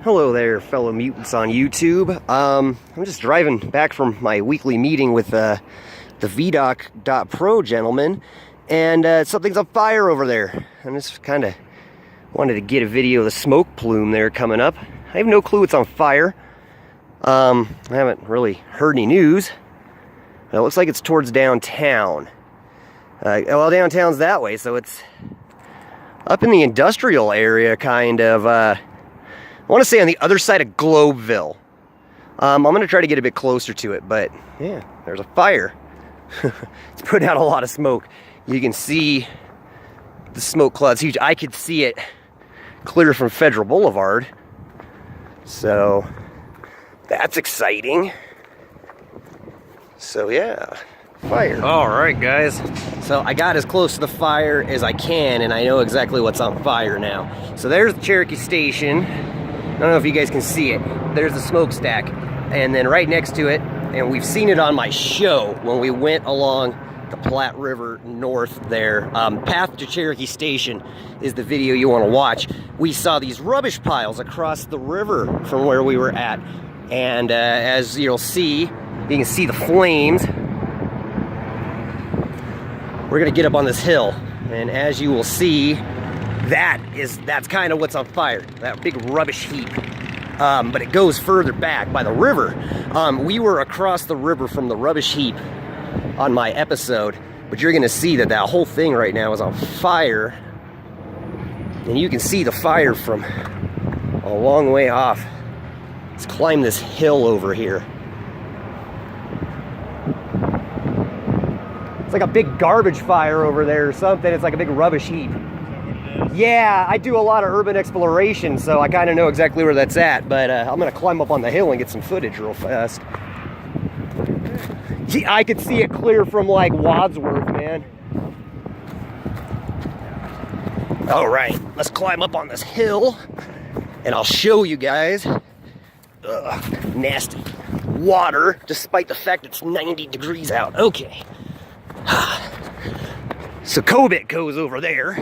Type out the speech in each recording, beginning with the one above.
Hello there, fellow mutants on YouTube. I'm just driving back from my weekly meeting with the VDoc.pro gentleman, and something's on fire over there. I just kind of wanted to get a video of the smoke plume there coming up. I have no clue what's on fire. I haven't really heard any news. It looks like it's towards downtown. Well, downtown's that way, so it's up in the industrial area, kind of. I want to say on the other side of Globeville. I'm going to try to get a bit closer to it, but yeah, there's a fire. It's putting out a lot of smoke. You can see the smoke cloud's huge. I could see it clear from Federal Boulevard. So that's exciting. So yeah, fire. All right, guys. So I got as close to the fire as I can, and I know exactly what's on fire now. So there's the Cherokee Station. I don't know if you guys can see it. There's the smokestack, and then right next to it, and we've seen it on my show when we went along the Platte River north there. Path to Cherokee Station is the video you want to watch. We saw these rubbish piles across the river from where we were at, and as you'll see, you can see the flames. We're gonna get up on this hill, and as you will see, that's kind of what's on fire, that big rubbish heap. But it goes further back by the river. We were across the river from the rubbish heap on my episode, but you're gonna see that whole thing right now is on fire, and you can see the fire from a long way off. Let's climb this hill over here. It's like a big garbage fire over there or something. It's like a big rubbish heap. Yeah, I do a lot of urban exploration, so I kind of know exactly where that's at, but I'm going to climb up on the hill and get some footage real fast. I could see it clear from, like, Wadsworth, man. All right, let's climb up on this hill, and I'll show you guys. Ugh, nasty water, despite the fact it's 90 degrees out. Okay. So Kobit goes over there.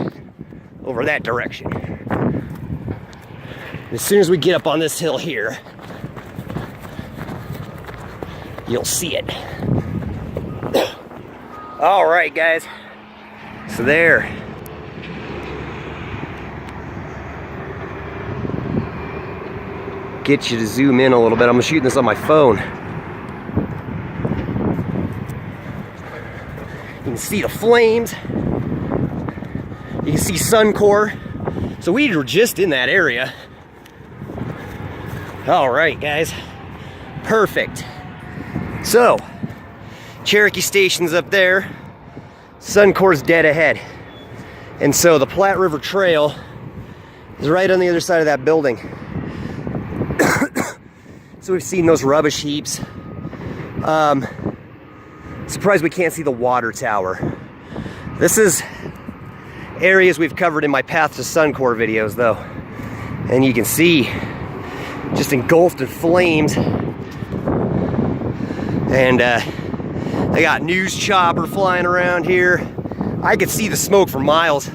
Over that direction. As soon as we get up on this hill here, you'll see it. All right, guys. So there. Get you to zoom in a little bit. I'm shooting this on my phone. You can see the flames. You can see Suncor. So we were just in that area. All right, guys. Perfect. So, Cherokee Station's up there. Suncor's dead ahead. And so the Platte River Trail is right on the other side of that building. So we've seen those rubbish heaps. Surprised we can't see the water tower. This is areas we've covered in my Path to Suncor videos, though, and you can see just engulfed in flames. And they got news chopper flying around here. I could see the smoke for miles.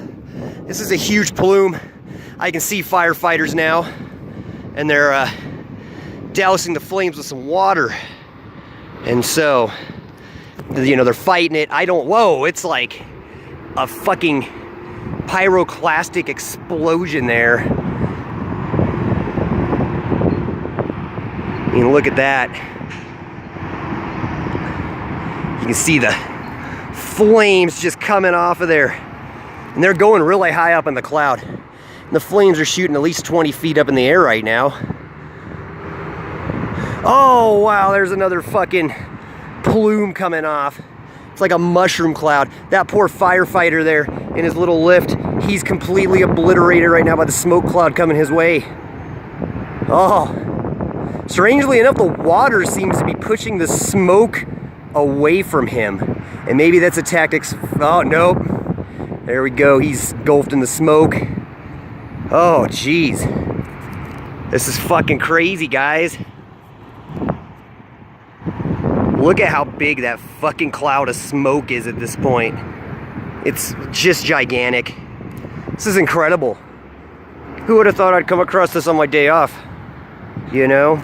This is a huge plume. I can see firefighters now, and they're dousing the flames with some water. And so, you know, they're fighting it. Whoa, it's like a fucking pyroclastic explosion there. I mean, look at that. You can see the flames just coming off of there. And they're going really high up in the cloud. And the flames are shooting at least 20 feet up in the air right now. Oh, wow, there's another fucking plume coming off. It's like a mushroom cloud. That poor firefighter there in his little lift, he's completely obliterated right now by the smoke cloud coming his way. Oh, strangely enough, the water seems to be pushing the smoke away from him. And maybe that's a tactic. Oh, nope. There we go. He's engulfed in the smoke. Oh, jeez. This is fucking crazy, guys. Look at how big that fucking cloud of smoke is at this point. It's just gigantic. This is incredible. Who would have thought I'd come across this on my day off? you know.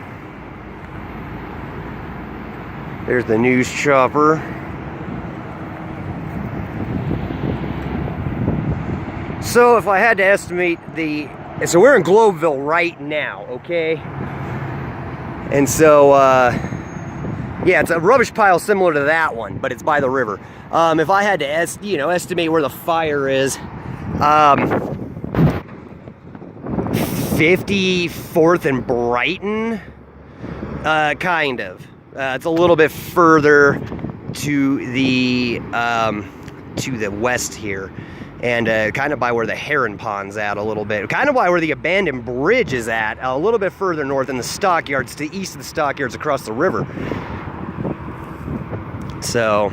There's the news chopper. So if I had to estimate so we're in Globeville right now, okay? And so, yeah, it's a rubbish pile similar to that one, but it's by the river. If I had to estimate where the fire is, 54th and Brighton, kind of. It's a little bit further to the west here, and kind of by where the Heron Pond's at a little bit, kind of by where the abandoned bridge is at, a little bit further north in the stockyards, to the east of the stockyards across the river. So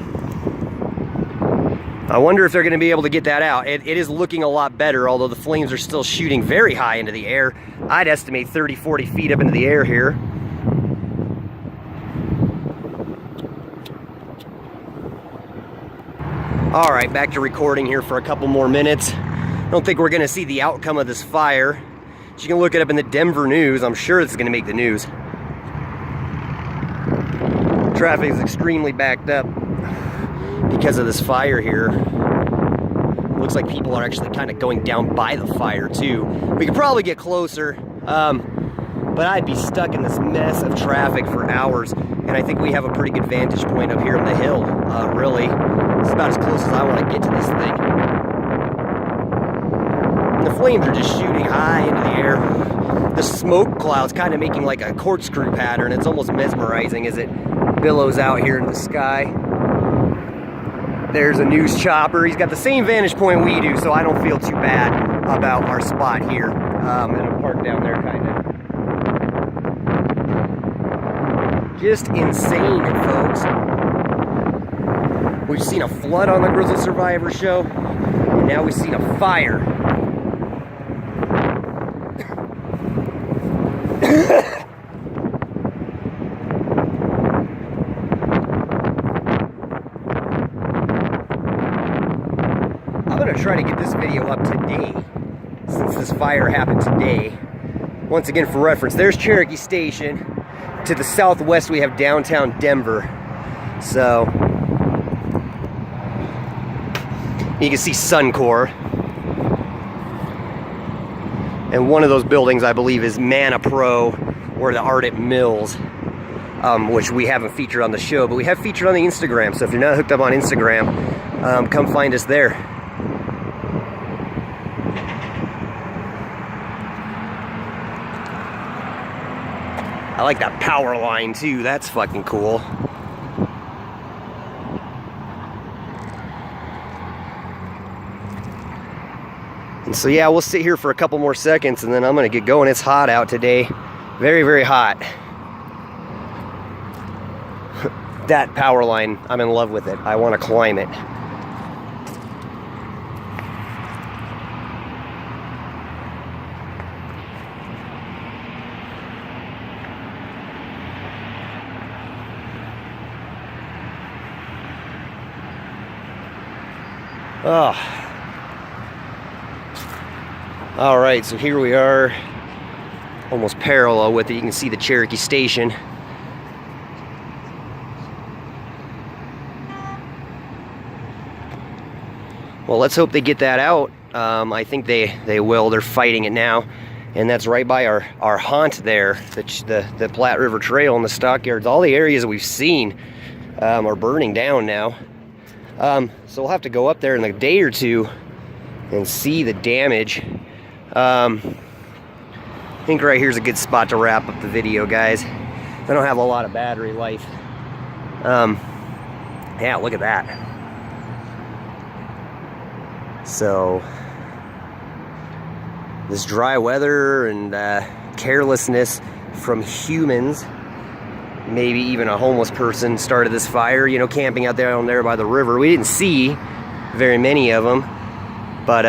I wonder if they're going to be able to get that out. It is looking a lot better, although the flames are still shooting very high into the air. I'd estimate 30-40 feet up into the air here. All right, back to recording here for a couple more minutes. I don't think we're going to see the outcome of this fire. You can look it up in the Denver news. I'm sure it's going to make the news. Traffic is extremely backed up because of this fire here. Looks like people are actually kind of going down by the fire too. We could probably get closer, but I'd be stuck in this mess of traffic for hours. And I think we have a pretty good vantage point up here on the hill, really. It's about as close as I want to get to this thing. And the flames are just shooting high into the air. The smoke cloud's kind of making like a corkscrew pattern. It's almost mesmerizing as it billows out here in the sky. There's a news chopper. He's got the same vantage point we do, so I don't feel too bad about our spot here. And I'm parked down there kind of. Just insane, folks. We've seen a flood on the Grizzled Survivor show, and now we've seen a fire. I'm gonna try to get this video up today, since this fire happened today. Once again, for reference, there's Cherokee Station. To the southwest, we have downtown Denver. So you can see Suncor. And one of those buildings, I believe, is Mana Pro or the Ardent Mills, which we haven't featured on the show, but we have featured on the Instagram. So if you're not hooked up on Instagram, come find us there. I like that power line too, that's fucking cool. And so yeah, we'll sit here for a couple more seconds and then I'm gonna get going. It's hot out today. Very, very hot. That power line, I'm in love with it. I want to climb it. Oh. All right, so here we are, almost parallel with it. You can see the Cherokee Station. Well, let's hope they get that out. I think they will. They're fighting it now. And that's right by our haunt there, the Platte River Trail and the stockyards. All the areas that we've seen are burning down now. So we'll have to go up there in a day or two and see the damage. I think right here's a good spot to wrap up the video, guys. I don't have a lot of battery life. Yeah, look at that. So this dry weather and carelessness from humans, maybe even a homeless person started this fire, you know, camping out there by the river. We didn't see very many of them, but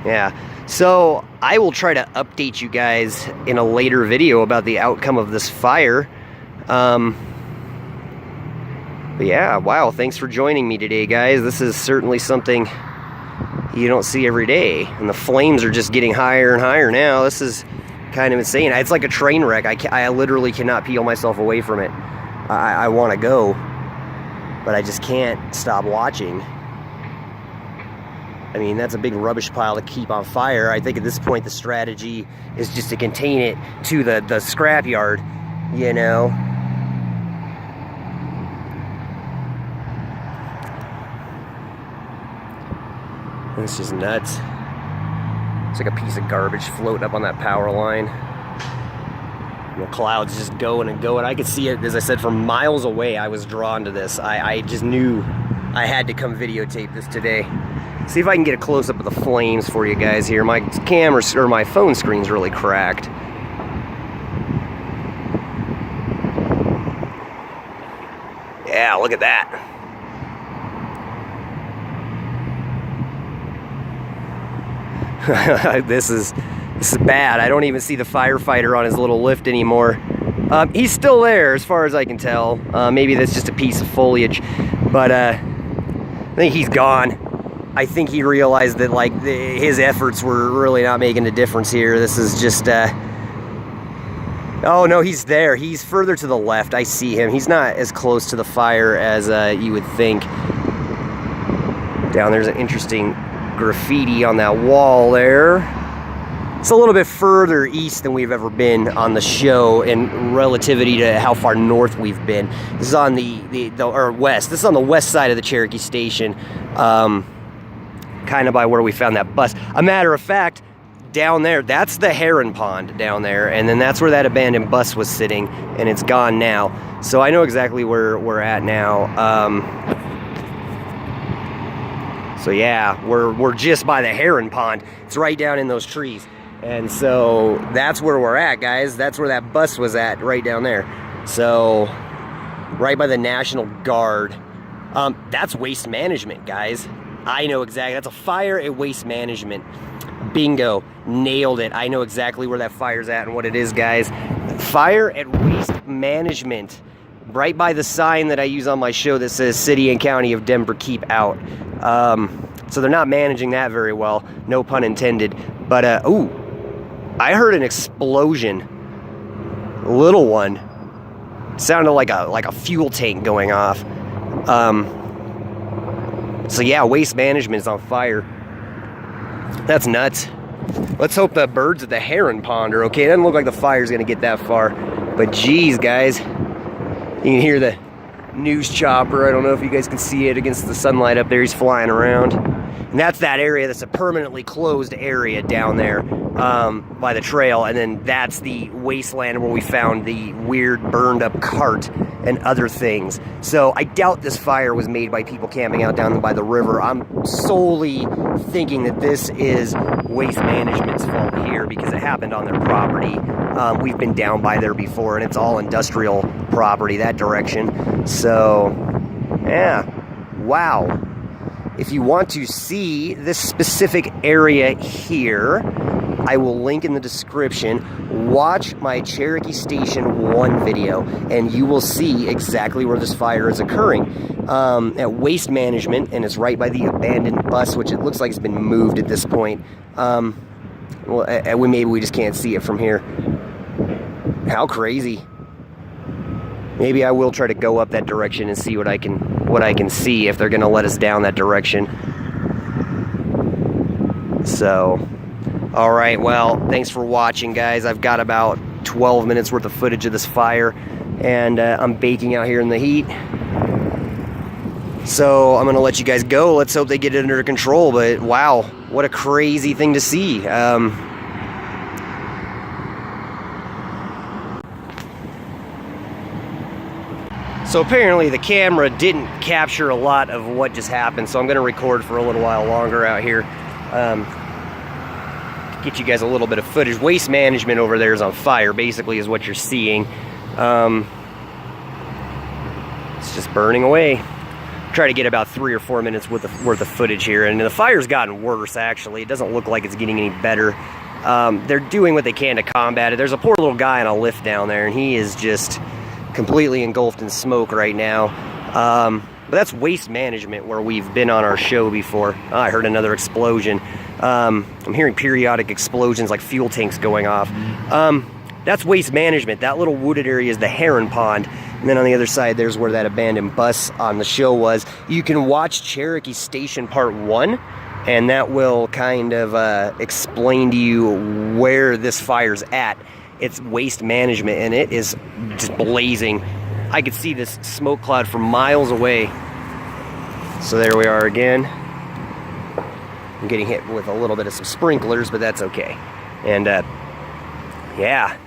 yeah. So I will try to update you guys in a later video about the outcome of this fire. But yeah, wow, thanks for joining me today, guys. This is certainly something you don't see every day, and the flames are just getting higher and higher now. This is kind of insane. It's like a train wreck. I literally cannot peel myself away from it. I want to go, but I just can't stop watching. I mean, that's a big rubbish pile to keep on fire. I think at this point the strategy is just to contain it to the scrapyard, you know. It's just nuts. It's like a piece of garbage floating up on that power line. The clouds just going and going. I could see it, as I said, from miles away. I was drawn to this. I just knew I had to come videotape this today. See if I can get a close-up of the flames for you guys here. My camera, or my phone screen's really cracked. Yeah, look at that. This is bad. I don't even see the firefighter on his little lift anymore. He's still there as far as I can tell. Maybe that's just a piece of foliage, but I think he's gone. I think he realized that like his efforts were really not making a difference here. This is just oh no, he's there. He's further to the left. I see him. He's not as close to the fire as you would think. Down there's an interesting graffiti on that wall there. It's a little bit further east than we've ever been on the show in relativity to how far north we've been. This is on or west. This is on the west side of the Cherokee Station, kind of by where we found that bus. A matter of fact, down there, that's the Heron Pond down there, and then that's where that abandoned bus was sitting, and it's gone now. So I know exactly where we're at now. So yeah, we're just by the Heron Pond. It's right down in those trees. And so that's where we're at, guys. That's where that bus was at, right down there. So right by the National Guard. That's waste management, guys. I know exactly. That's a fire at waste management. Bingo. Nailed it. I know exactly where that fire's at and what it is, guys. Fire at waste management. Right by the sign that I use on my show that says City and County of Denver keep out. So they're not managing that very well. No pun intended. But, ooh. I heard an explosion. A little one. It sounded like a fuel tank going off. So yeah, waste management is on fire. That's nuts. Let's hope the birds at the Heron Pond are okay. It doesn't look like the fire's gonna get that far. But geez, guys. You can hear the news chopper. I don't know if you guys can see it against the sunlight up there. He's flying around. And that's that area. That's a permanently closed area down there by the trail. And then that's the wasteland where we found the weird burned up cart and other things. So I doubt this fire was made by people camping out down by the river. I'm solely thinking that this is waste management's fault here because it happened on their property. We've been down by there before, and it's all industrial property that direction. So, yeah. Wow. If you want to see this specific area here, I will link in the description. Watch my Cherokee Station 1 video, and you will see exactly where this fire is occurring. At Waste Management, and it's right by the abandoned bus, which it looks like it's been moved at this point. Well, maybe we just can't see it from here. How crazy. Maybe I will try to go up that direction and see what I can see if they're going to let us down that direction. So, all right, well, thanks for watching, guys. I've got about 12 minutes worth of footage of this fire, and I'm baking out here in the heat. So I'm going to let you guys go. Let's hope they get it under control, but wow, what a crazy thing to see. So apparently the camera didn't capture a lot of what just happened, so I'm going to record for a little while longer out here. Get you guys a little bit of footage. Waste management over there is on fire, basically, is what you're seeing. It's just burning away. Try to get about 3 or 4 minutes worth of footage here, and the fire's gotten worse, actually. It doesn't look like it's getting any better. They're doing what they can to combat it. There's a poor little guy on a lift down there, and he is just completely engulfed in smoke right now. But that's waste management, where we've been on our show before. I heard another explosion. I'm hearing periodic explosions like fuel tanks going off. That's waste management. That little wooded area is the heron pond. And then on the other side, there's where that abandoned bus on the show was. You can watch Cherokee Station Part 1, and that will kind of explain to you where this fire's at. It's waste management, and it is just blazing. I could see this smoke cloud from miles away. So there we are again. I'm getting hit with a little bit of some sprinklers, but that's okay. And yeah,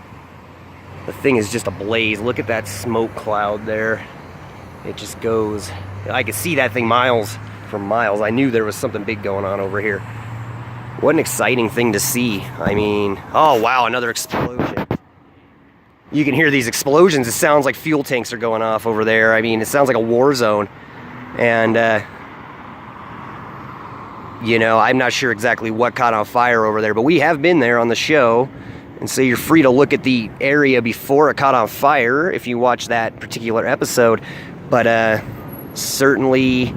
the thing is just ablaze. Look at that smoke cloud there. It just goes. I could see that thing from miles. I knew there was something big going on over here. What an exciting thing to see. I mean, oh wow, another explosion. You can hear these explosions. It sounds like fuel tanks are going off over there. I mean, it sounds like a war zone. And you know, I'm not sure exactly what caught on fire over there, but we have been there on the show. And so you're free to look at the area before it caught on fire if you watch that particular episode. But certainly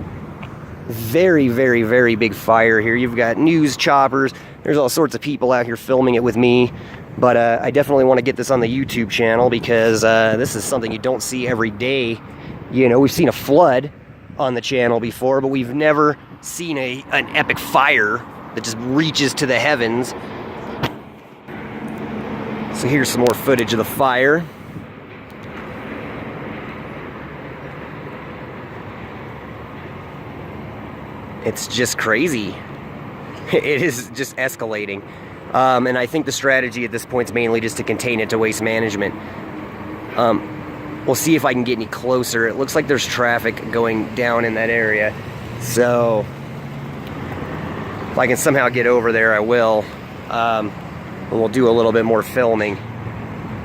very, very, very big fire here. You've got news choppers. There's all sorts of people out here filming it with me. But I definitely want to get this on the YouTube channel because this is something you don't see every day. You know, we've seen a flood on the channel before, but we've never seen an epic fire that just reaches to the heavens. So here's some more footage of the fire. It's just crazy. It is just escalating. And I think the strategy at this point is mainly just to contain it to waste management. We'll see if I can get any closer. It looks like there's traffic going down in that area. So if I can somehow get over there, I will. And we'll do a little bit more filming.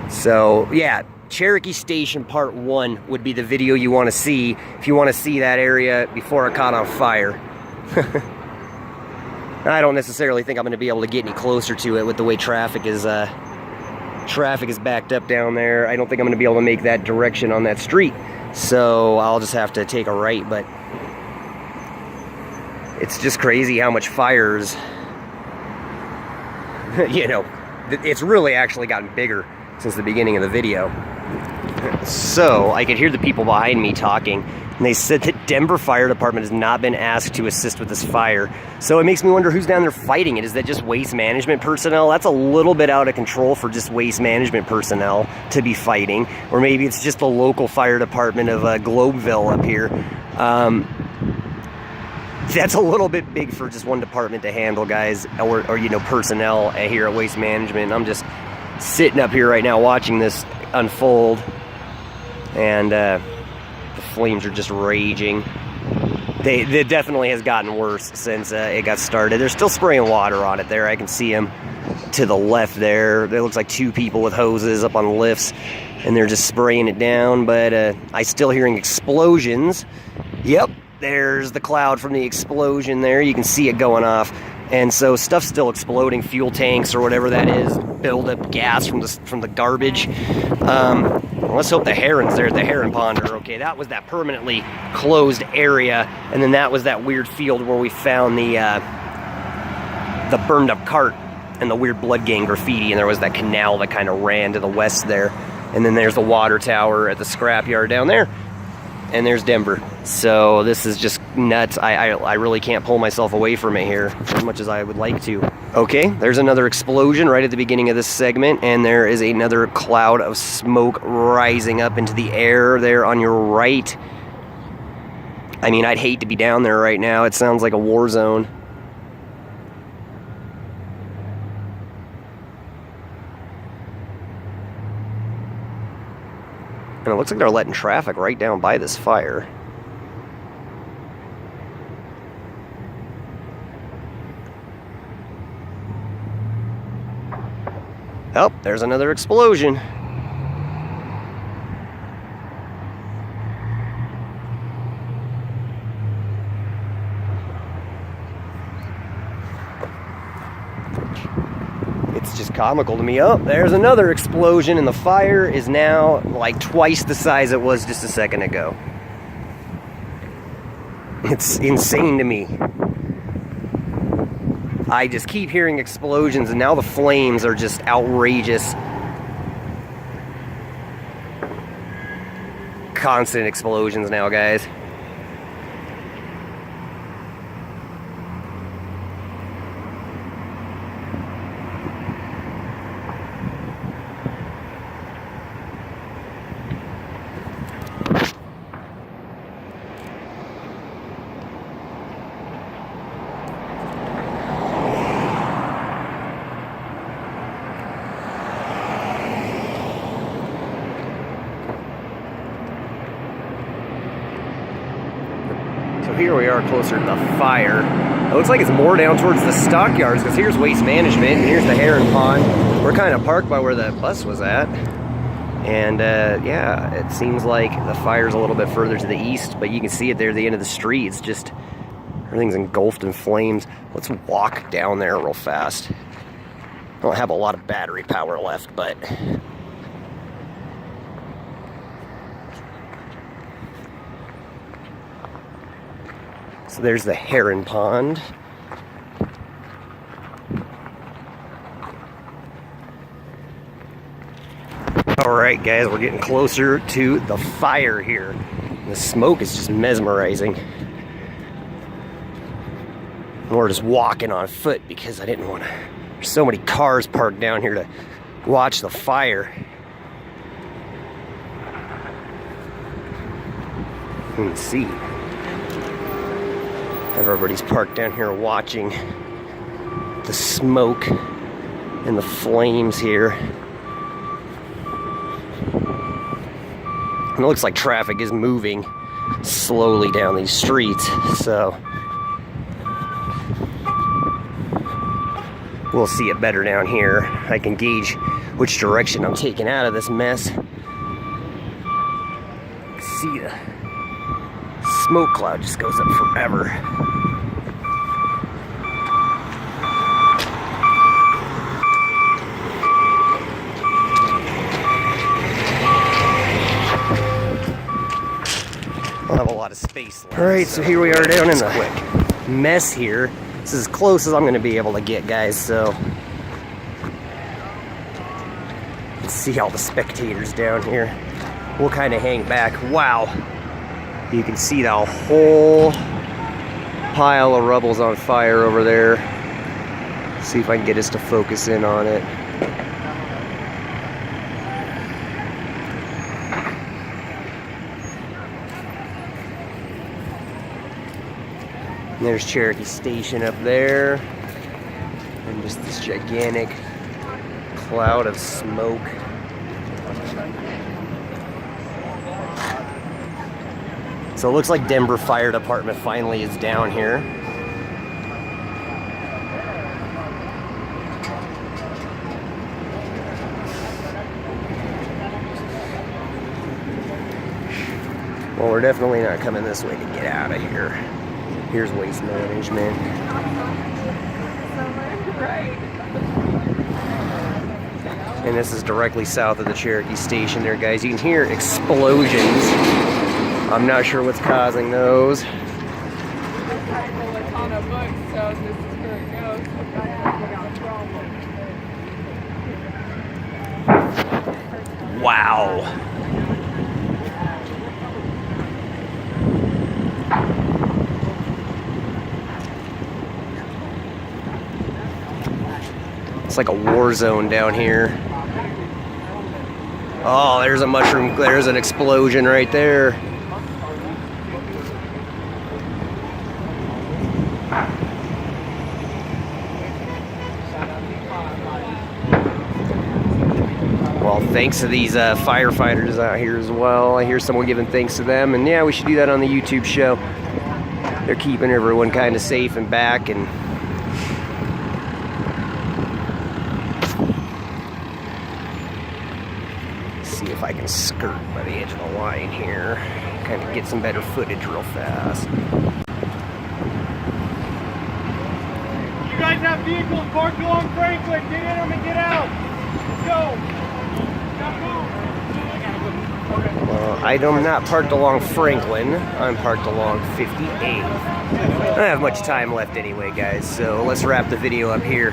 So yeah, Cherokee Station Part 1 would be the video you want to see if you want to see that area before it caught on fire. I don't necessarily think I'm going to be able to get any closer to it with the way traffic is backed up down there. I don't think I'm going to be able to make that direction on that street. So I'll just have to take a right, but it's just crazy how much fires, you know, it's really actually gotten bigger since the beginning of the video. So I could hear the people behind me talking, and they said that Denver Fire Department has not been asked to assist with this fire. So it makes me wonder who's down there fighting it. Is that just waste management personnel? That's a little bit out of control for just waste management personnel to be fighting. Or maybe it's just the local fire department of Globeville up here. That's a little bit big for just one department to handle, guys, or you know, personnel here at Waste Management. I'm just sitting up here right now watching this unfold, and the flames are just raging. It definitely has gotten worse since it got started. They're still spraying water on it there. I can see them to the left there. It looks like two people with hoses up on lifts, and they're just spraying it down, but I'm still hearing explosions. Yep, there's the cloud from the explosion there. You can see it going off. And so stuff's still exploding, fuel tanks or whatever that is, build up gas from the garbage. Let's hope the herons there at the heron pond are okay. That was that permanently closed area, and then that was that weird field where we found the burned up cart and the weird blood gang graffiti, and there was that canal that kind of ran to the west there. And then there's the water tower at the scrapyard down there. And there's Denver. So this is just nuts. I really can't pull myself away from it here as much as I would like to. Okay, there's another explosion right at the beginning of this segment, and there is another cloud of smoke rising up into the air there on your right. I mean, I'd hate to be down there right now. It sounds like a war zone. And it looks like they're letting traffic right down by this fire. Oh, there's another explosion. It's just comical to me. Oh, there's another explosion, and the fire is now like twice the size it was just a second ago. It's insane to me. I just keep hearing explosions, and now the flames are just outrageous. Constant explosions now, guys. So here we are closer to the fire. It looks like it's more down towards the stockyards, because here's waste management and here's the heron pond. We're kind of parked by where the bus was at. And yeah, it seems like the fire's a little bit further to the east, but you can see it there at the end of the street. It's just, everything's engulfed in flames. Let's walk down there real fast. I don't have a lot of battery power left, but... So there's the heron pond. Alright guys, we're getting closer to the fire here. The smoke is just mesmerizing. And we're just walking on foot because I didn't want to... There's so many cars parked down here to watch the fire. You can see. Everybody's parked down here watching the smoke and the flames here. And it looks like traffic is moving slowly down these streets, so we'll see it better down here. I can gauge which direction I'm taking out of this mess. See the smoke cloud just goes up forever. I'll have a lot of space left. Alright, so here we are down in the mess here. This is as close as I'm going to be able to get, guys, so... Let's see all the spectators down here. We'll kind of hang back. Wow! You can see that whole pile of rubble's on fire over there. See if I can get us to focus in on it. And there's Cherokee Station up there. And just this gigantic cloud of smoke. So it looks like Denver Fire Department finally is down here. Well, we're definitely not coming this way to get out of here. Here's waste management. And this is directly south of the Cherokee Station there, guys. You can hear explosions. I'm not sure what's causing those. Wow. It's like a war zone down here. Oh, there's a mushroom, there's an explosion right there. Well, thanks to these firefighters out here as well. I hear someone giving thanks to them, and yeah, we should do that on the YouTube show. They're keeping everyone kind of safe and back, and see if I can skirt by the edge of the line here. Kind of get some better footage real fast. You guys have vehicles parked along Franklin. Get in them and get out. Let's go. I'm not parked along Franklin. I'm parked along 58th. I don't have much time left anyway, guys, so let's wrap the video up here.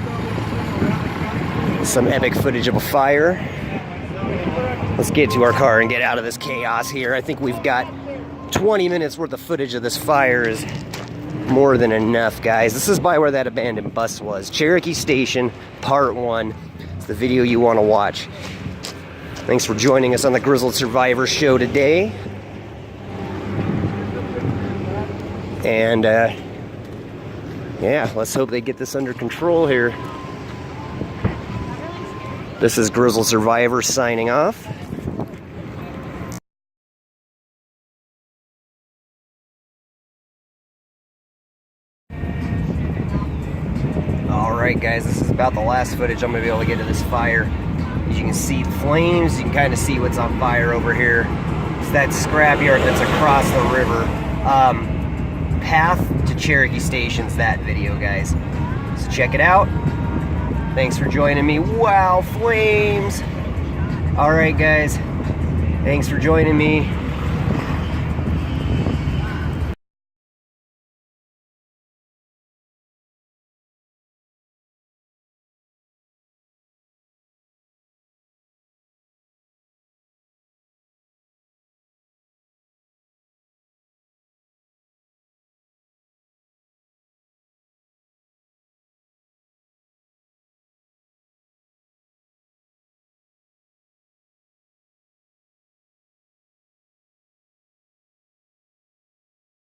Some epic footage of a fire. Let's get to our car and get out of this chaos here. I think we've got 20 minutes worth of footage of this fire is more than enough, guys. This is by where that abandoned bus was. Cherokee Station, Part 1. It's the video you want to watch. Thanks for joining us on the Grizzled Survivor Show today. And, yeah, let's hope they get this under control here. This is Grizzled Survivor signing off. Alright guys, this is about the last footage I'm going to be able to get of this fire. As you can see the flames, you can kind of see what's on fire over here. It's that scrapyard that's across the river. Path to Cherokee Station's that video, guys. So check it out. Thanks for joining me. Wow, flames! Alright guys, thanks for joining me.